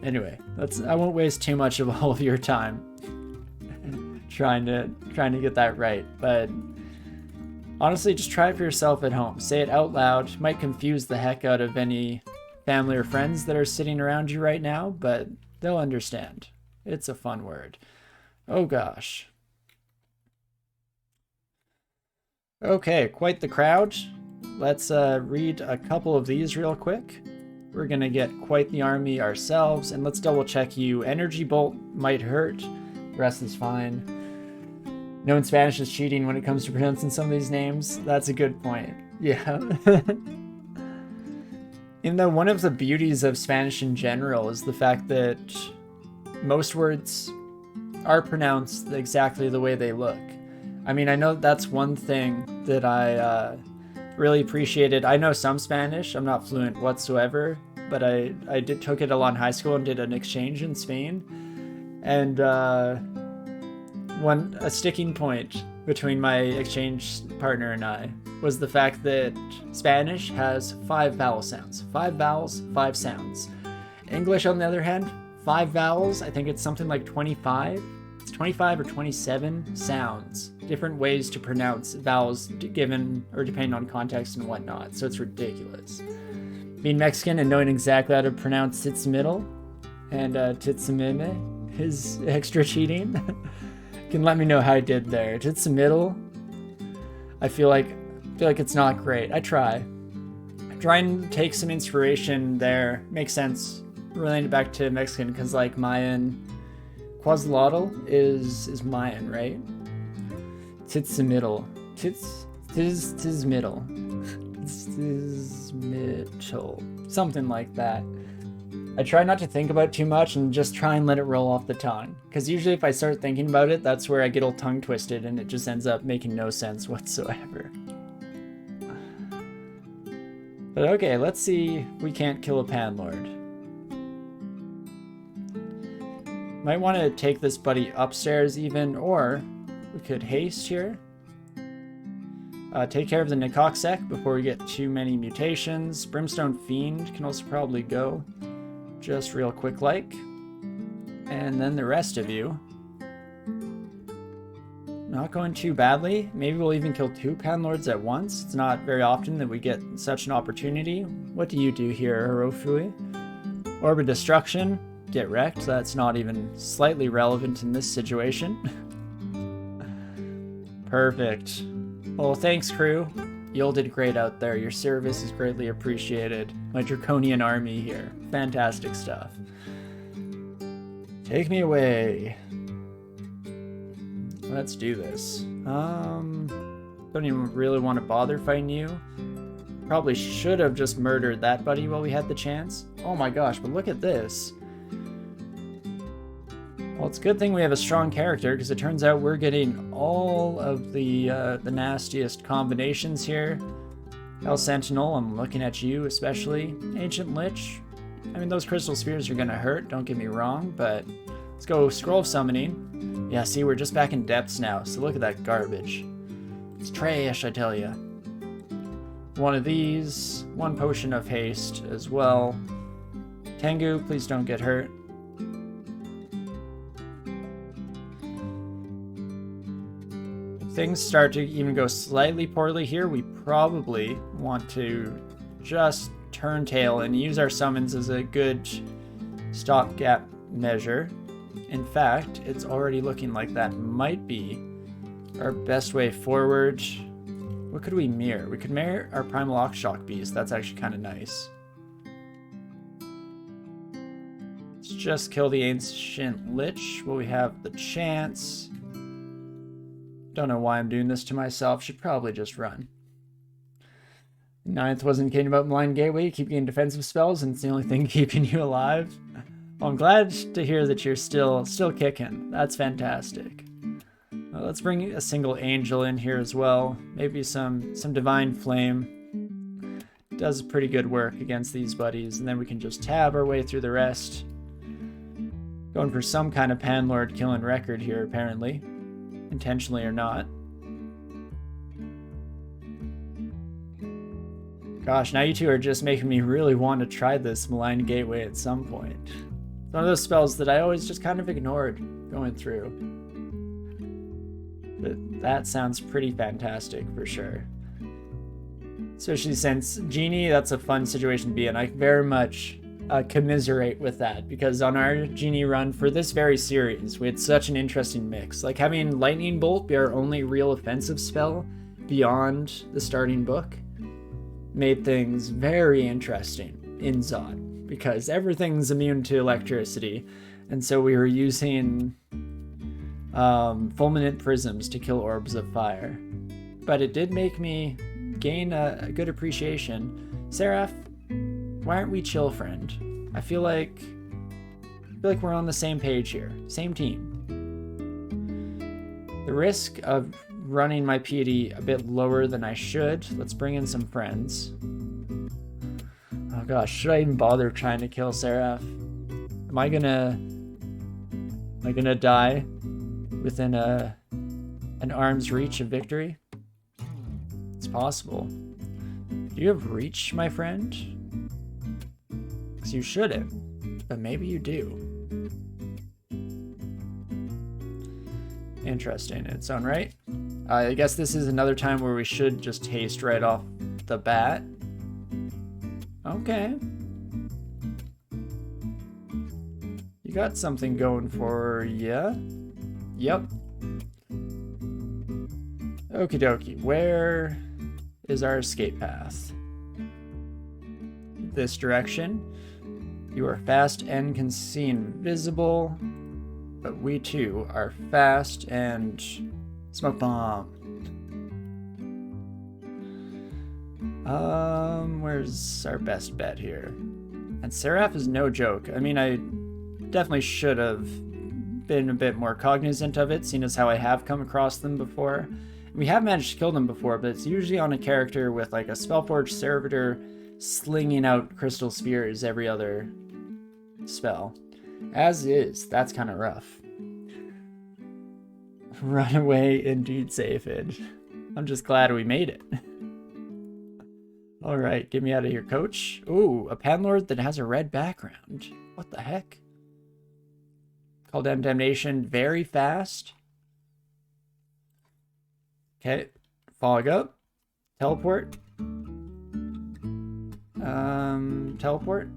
Anyway, I won't waste too much of all of your time trying to get that right. But honestly, just try it for yourself at home. Say it out loud. It might confuse the heck out of any family or friends that are sitting around you right now, but they'll understand. It's a fun word. Oh gosh. Okay, quite the crowd. Let's read a couple of these real quick. We're gonna get quite the army ourselves, and let's double check you. Energy Bolt might hurt. The rest is fine. Knowing Spanish is cheating when it comes to pronouncing some of these names. That's a good point. Yeah. Even though one of the beauties of Spanish in general is the fact that most words are pronounced exactly the way they look. I mean, I know that's one thing that I really appreciated. I know some Spanish. I'm not fluent whatsoever, but I took it a lot in high school and did an exchange in Spain. And a sticking point between my exchange partner and I was the fact that Spanish has 5 vowel sounds. 5 vowels, 5 sounds. English, on the other hand, 5 vowels. I think it's something like 25. It's 25 or 27 sounds. Different ways to pronounce vowels given or depending on context and whatnot. So it's ridiculous. Being Mexican and knowing exactly how to pronounce Titsimiddle and Titsimime is extra cheating. Can let me know how I did there. Titsimiddle, I feel like it's not great. I try and take some inspiration there. Makes sense relating it back to Mexican because like Mayan, Quetzalcoatl is Mayan, right? Titsimiddle. Tismiddle. Something like that. I try not to think about it too much and just try and let it roll off the tongue. Because usually if I start thinking about it, that's where I get all tongue twisted and it just ends up making no sense whatsoever. But okay, let's see if we can't kill a Panlord. Might want to take this buddy upstairs even, or we could haste here. Take care of the Nekoksek before we get too many mutations. Brimstone Fiend can also probably go. Just real quick like. And then the rest of you. Not going too badly. Maybe we'll even kill 2 Panlords at once. It's not very often that we get such an opportunity. What do you do here, Hirofui? Orb of Destruction. Get wrecked. That's not even slightly relevant in this situation. Perfect. Well, thanks, crew. You all did great out there. Your service is greatly appreciated. My draconian army here. Fantastic stuff. Take me away. Let's do this. Don't even really want to bother fighting you. Probably should have just murdered that buddy while we had the chance. Oh my gosh, but look at this. Well, it's a good thing we have a strong character, because it turns out we're getting all of the nastiest combinations here. Hell Sentinel, I'm looking at you especially. Ancient Lich. I mean, those Crystal Spears are going to hurt, don't get me wrong, but let's go Scroll of Summoning. Yeah, see, we're just back in depths now, so look at that garbage. It's trash, I tell ya. One of these, one potion of haste as well. Tengu, please don't get hurt. If things start to even go slightly poorly here, we probably want to just turn tail and use our summons as a good stopgap measure. In fact, it's already looking like that might be our best way forward. What could we mirror? We could mirror our Primal Shock Beast. That's actually kind of nice. Let's just kill the Ancient Lich. Will we have the chance? Don't know why I'm doing this to myself. Should probably just run. Ninth wasn't kidding about Malign Gateway. Keep getting defensive spells, and it's the only thing keeping you alive. Well, I'm glad to hear that you're still kicking. That's fantastic. Let's bring a single angel in here as well. Maybe some Divine Flame. Does pretty good work against these buddies, and then we can just tab our way through the rest. Going for some kind of Panlord killing record here, apparently. Intentionally or not. Gosh, now you two are just making me really want to try this Malign Gateway at some point. It's one of those spells that I always just kind of ignored going through. But that sounds pretty fantastic for sure. Especially since Genie, that's a fun situation to be in. I very much commiserate with that, because on our Genie run for this very series, we had such an interesting mix. Like having Lightning Bolt be our only real offensive spell beyond the starting book made things very interesting in Zot, because everything's immune to electricity, and so we were using fulminant prisms to kill orbs of fire. But it did make me gain a good appreciation. Seraph, why aren't we chill, friend? I feel like we're on the same page here, same team. The risk of running my piety a bit lower than I should. Let's bring in some friends. Oh gosh, should I even bother trying to kill Seraph? Am I gonna die within an arm's reach of victory? It's possible. Do you have reach, my friend? Because you shouldn't, but maybe you do. Interesting in its own right. I guess this is another time where we should just haste right off the bat. Okay. You got something going for ya. Yep. Okie dokie. Where is our escape path? This direction. You are fast and can see invisible, but we too are fast and smoke bomb. Where's our best bet here? And Seraph is no joke. I mean, I definitely should have been a bit more cognizant of it, seeing as how I have come across them before. We have managed to kill them before, but it's usually on a character with like a Spellforged Servitor slinging out crystal spears every other spell. As is, that's kind of rough. Runaway indeed, Saphid. I'm just glad we made it. Alright, get me out of here, coach. Ooh, a Panlord that has a red background. What the heck? Call down Damnation very fast. Okay, fog up. Teleport. Teleport.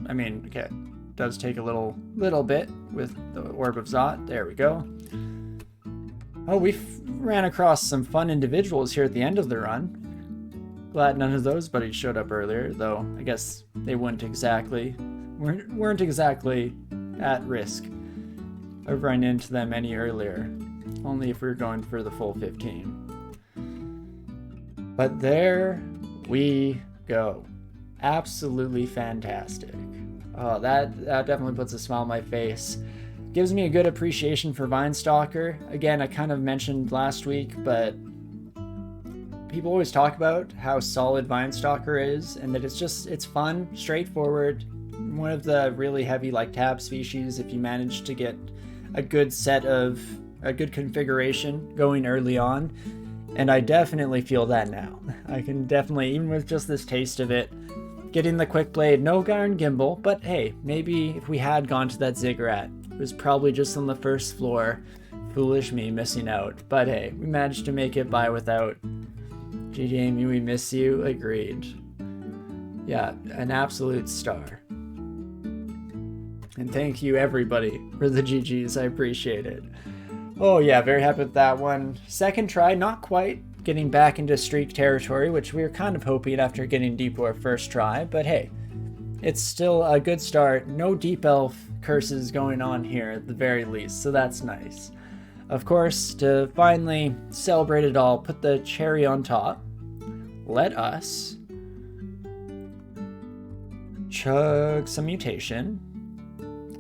I mean, okay, does take a little bit with the Orb of Zot. There we go. Oh, we ran across some fun individuals here at the end of the run. Glad none of those buddies showed up earlier, though I guess they weren't exactly at risk of running into them any earlier. Only if we were going for the full 15. But there we go. Absolutely fantastic. Oh, that definitely puts a smile on my face. Gives me a good appreciation for Vine Stalker. Again, I kind of mentioned last week, but people always talk about how solid Vine Stalker is, and that it's fun, straightforward, one of the really heavy like tab species if you manage to get a good configuration going early on. And I definitely feel that now. I can definitely, even with just this taste of it, getting the quick blade, no iron gimbal, but hey, maybe if we had gone to that ziggurat, it was probably just on the first floor. Foolish me missing out. But hey, we managed to make it by without. GG Amy, we miss you. Agreed. Yeah, an absolute star. And thank you everybody for the GGs, I appreciate it. Oh yeah, very happy with that one. Second try, not quite getting back into streak territory, which we were kind of hoping after getting Deep Dwarf first try, but hey, it's still a good start. No Deep Elf curses going on here at the very least, so that's nice. Of course, to finally celebrate it all, put the cherry on top, let us chug some mutation.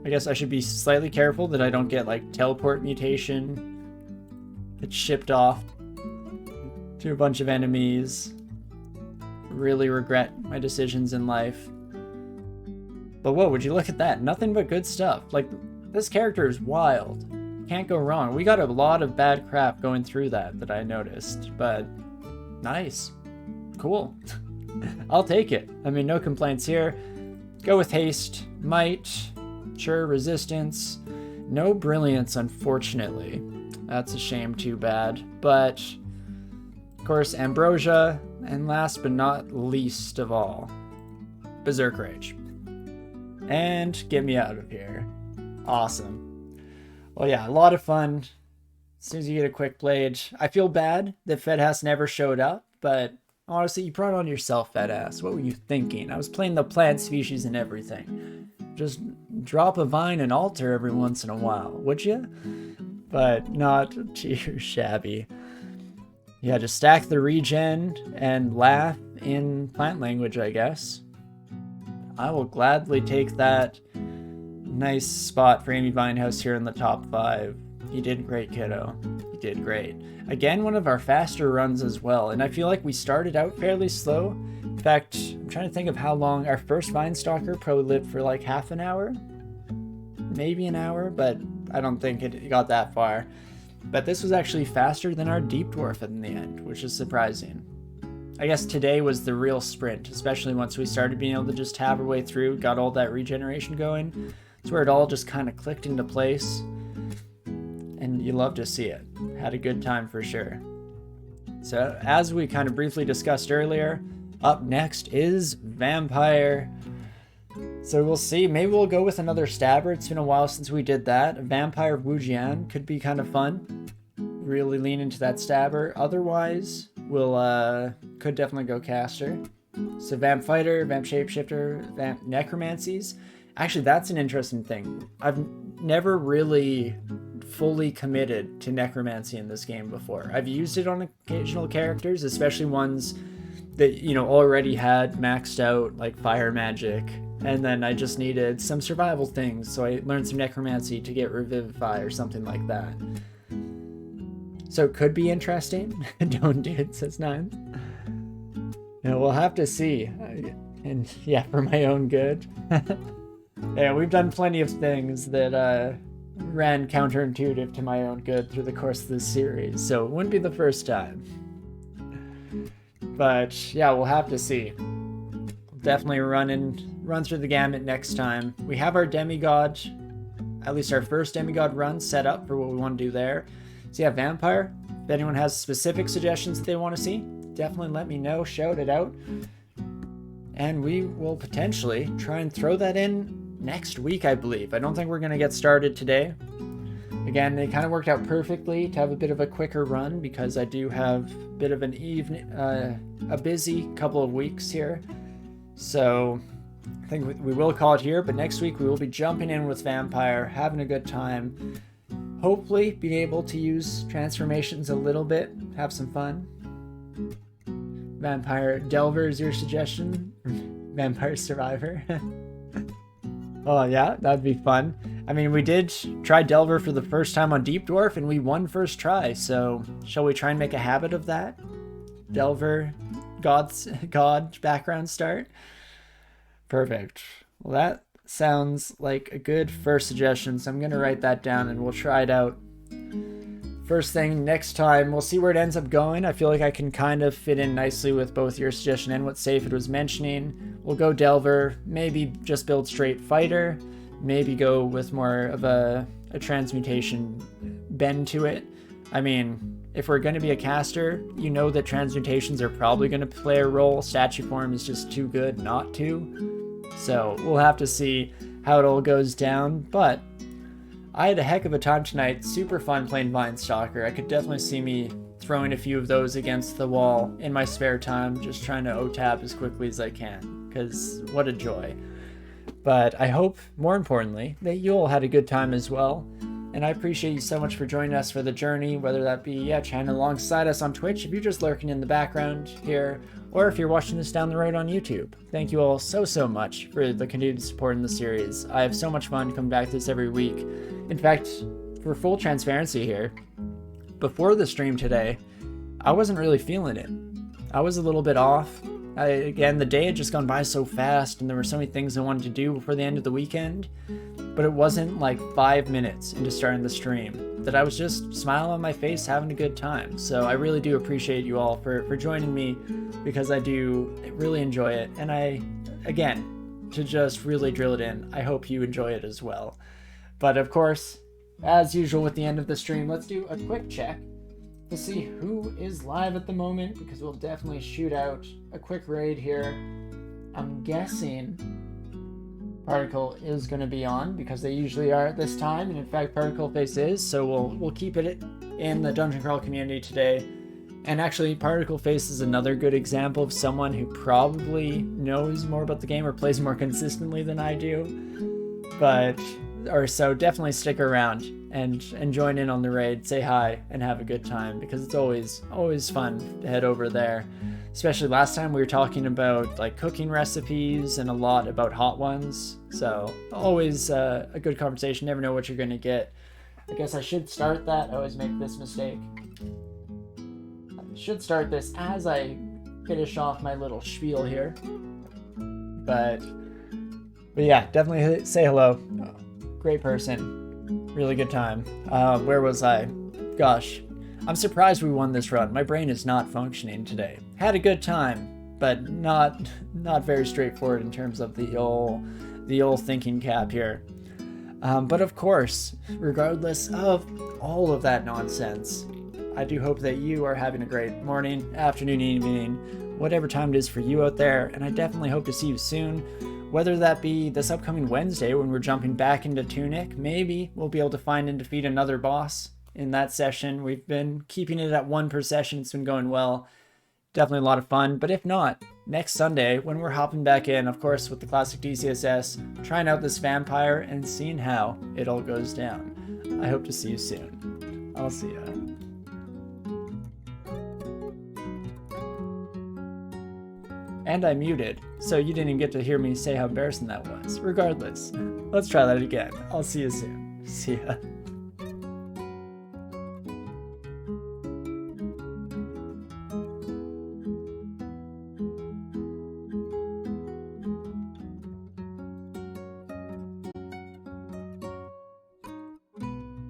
I guess I should be slightly careful that I don't get like teleport mutation. It's shipped off to a bunch of enemies. Really regret my decisions in life. But whoa, would you look at that? Nothing but good stuff. Like, this character is wild. Can't go wrong. We got a lot of bad crap going through that I noticed, but nice. Cool. I'll take it. I mean, no complaints here. Go with haste, might, sure, resistance. No brilliance, unfortunately. That's a shame, too bad. But, of course, ambrosia, and last but not least of all, berserk rage. And get me out of here. Awesome. Well, yeah, a lot of fun. As soon as you get a quick blade, I feel bad that Fedhass never showed up, but honestly, you brought on yourself, Fedhass. What were you thinking? I was playing the plant species and everything. Just drop a vine and altar every once in a while, would you? But not too shabby. Yeah, just stack the regen and laugh in plant language, I guess. I will gladly take that. Nice spot for Amy Vinehouse here in the top 5. You did great, kiddo. You did great. Again, one of our faster runs as well, and I feel like we started out fairly slow. In fact, I'm trying to think of how long our first Vine Stalker probably lived for like half an hour, maybe an hour, but I don't think it got that far. But this was actually faster than our Deep Dwarf in the end, which is surprising. I guess today was the real sprint, especially once we started being able to just tab our way through, got all that regeneration going. It's where it all just kind of clicked into place, and you love to see it. Had a good time for sure. So as we kind of briefly discussed earlier, up next is Vampire. So we'll see, maybe we'll go with another stabber. It's been a while since we did that. A Vampire of Wujian could be kind of fun. Really lean into that stabber. Otherwise, we'll could definitely go caster. So Vamp Fighter, Vamp Shapeshifter, Vamp Necromancies. Actually, that's an interesting thing. I've never really fully committed to necromancy in this game before. I've used it on occasional characters, especially ones that, you know, already had maxed out like fire magic, and then I just needed some survival things, so I learned some necromancy to get revivify or something like that. So it could be interesting. Don't do it, says Nines. No, we'll have to see. And yeah, for my own good. Yeah, we've done plenty of things that ran counterintuitive to my own good through the course of this series, so it wouldn't be the first time. But yeah, we'll have to see. We'll definitely run through the gamut next time. We have our demigod, at least our first demigod run set up for what we want to do there. So yeah, Vampire, if anyone has specific suggestions that they want to see, definitely let me know, shout it out. And we will potentially try and throw that in next week, I believe. I don't think we're going to get started today. Again, it kind of worked out perfectly to have a bit of a quicker run because I do have a bit of an a busy couple of weeks here. So I think we will call it here, but next week we will be jumping in with Vampire, having a good time. Hopefully be able to use transformations a little bit, have some fun. Vampire Delver is your suggestion? Vampire Survivor? Oh yeah, that'd be fun. I mean, we did try Delver for the first time on Deep Dwarf and we won first try, so shall we try and make a habit of that? Delver, God background start? Perfect. Well, that sounds like a good first suggestion, so I'm going to write that down and we'll try it out first thing next time. We'll see where it ends up going. I feel like I can kind of fit in nicely with both your suggestion and what Safed was mentioning. We'll go Delver, maybe just build straight fighter, maybe go with more of a transmutation bend to it. I mean, if we're going to be a caster, you know that transmutations are probably going to play a role. Statue form is just too good not to. So we'll have to see how it all goes down. But I had a heck of a time tonight. Super fun playing Vine Stalker. I could definitely see me throwing a few of those against the wall in my spare time, just trying to OTAP as quickly as I can, because what a joy. But I hope, more importantly, that you all had a good time as well. And I appreciate you so much for joining us for the journey, whether that be, chatting alongside us on Twitch, if you're just lurking in the background here, or if you're watching this down the road on YouTube. Thank you all so much for the continued support in the series. I have so much fun coming back to this every week. In fact, for full transparency here, before the stream today, I wasn't really feeling it. I was a little bit off. Again, the day had just gone by so fast, and there were so many things I wanted to do before the end of the weekend. But it wasn't like 5 minutes into starting the stream that I was just smiling on my face, having a good time. So I really do appreciate you all for joining me, because I do really enjoy it. And again, to just really drill it in, I hope you enjoy it as well. But of course, as usual with the end of the stream, let's do a quick check to see who is live at the moment, because we'll definitely shoot out a quick raid here. I'm guessing Particle is going to be on, because they usually are at this time, and in fact Particle Face is, so we'll keep it in the Dungeon Crawl community today. And actually, Particle Face is another good example of someone who probably knows more about the game or plays more consistently than I do. So definitely stick around and join in on the raid, say hi, and have a good time, because it's always fun to head over there. Especially last time we were talking about like cooking recipes and a lot about hot ones. So always a good conversation. Never know what you're going to get. I guess I should start that. I always make this mistake. I should start this as I finish off my little spiel here. But yeah, definitely say hello. Great person. Really good time. Where was I? Gosh. I'm surprised we won this run. My brain is not functioning today. Had a good time, but not very straightforward in terms of the old thinking cap here. But of course, regardless of all of that nonsense, I do hope that you are having a great morning, afternoon, evening, whatever time it is for you out there, and I definitely hope to see you soon. Whether that be this upcoming Wednesday when we're jumping back into Tunic, maybe we'll be able to find and defeat another boss in that session. We've been keeping it at 1 per session. It's been going well. Definitely a lot of fun. But if not, next Sunday when we're hopping back in, of course, with the classic DCSS, trying out this vampire and seeing how it all goes down. I hope to see you soon. I'll see ya. And I muted, so you didn't get to hear me say how embarrassing that was. Regardless, let's try that again. I'll see you soon. See ya.